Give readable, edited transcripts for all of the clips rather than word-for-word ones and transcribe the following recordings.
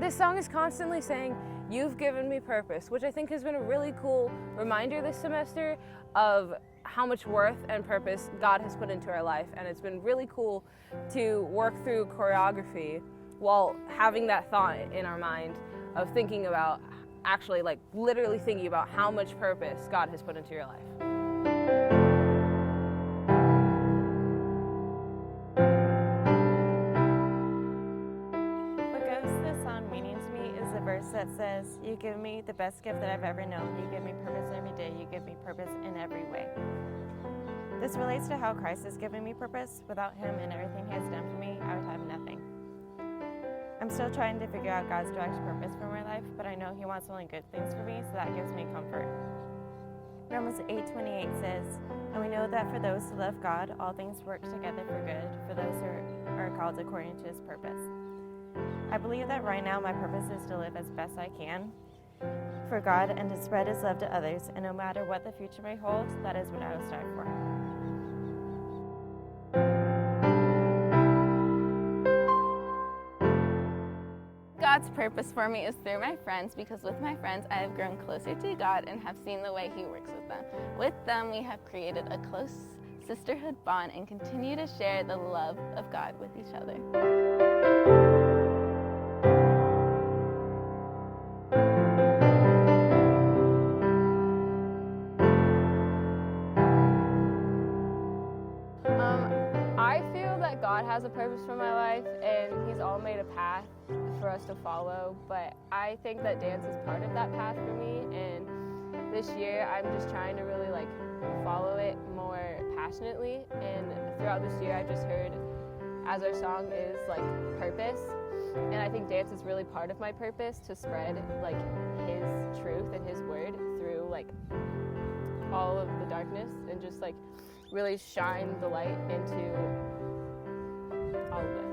this song is constantly saying, "You've given me purpose," which I think has been a really cool reminder this semester of how much worth and purpose God has put into our life. And it's been really cool to work through choreography while having that thought in our mind of thinking about, actually like literally thinking about how much purpose God has put into your life. What gives this song meaning to me is the verse that says, "You give me the best gift that I've ever known. You give me purpose every day. You give me purpose in every way." This relates to how Christ has given me purpose. Without Him and everything He has done for me, I would have nothing. I'm still trying to figure out God's direct purpose for my life, but I know He wants only good things for me, so that gives me comfort. Romans 8:28 says, "And we know that for those who love God, all things work together for good, for those who are called according to His purpose." I believe that right now my purpose is to live as best I can for God and to spread His love to others, and no matter what the future may hold, that is what I will strive for. God's purpose for me is through my friends, because with my friends I have grown closer to God and have seen the way He works with them. With them we have created a close sisterhood bond and continue to share the love of God with each other. I feel that God has a purpose for my life, and He's all made a path for us to follow, but I think that dance is part of that path for me, and this year I'm just trying to really follow it more passionately. And throughout this year I've just heard, as our song is purpose, and I think dance is really part of my purpose, to spread His truth and His word through all of the darkness, and just really shine the light into all of this.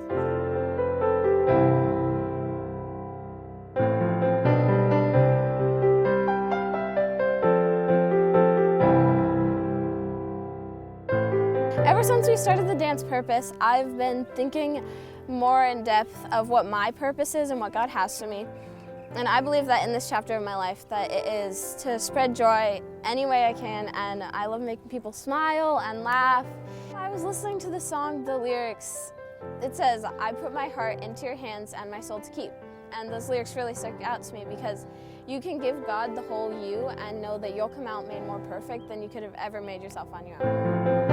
Ever since we started the dance purpose, I've been thinking more in depth of what my purpose is and what God has for me. And I believe that in this chapter of my life that it is to spread joy any way I can, and I love making people smile and laugh. I was listening to the song, the lyrics, it says, "I put my heart into your hands and my soul to keep." And those lyrics really stuck out to me, because you can give God the whole you and know that you'll come out made more perfect than you could have ever made yourself on your own.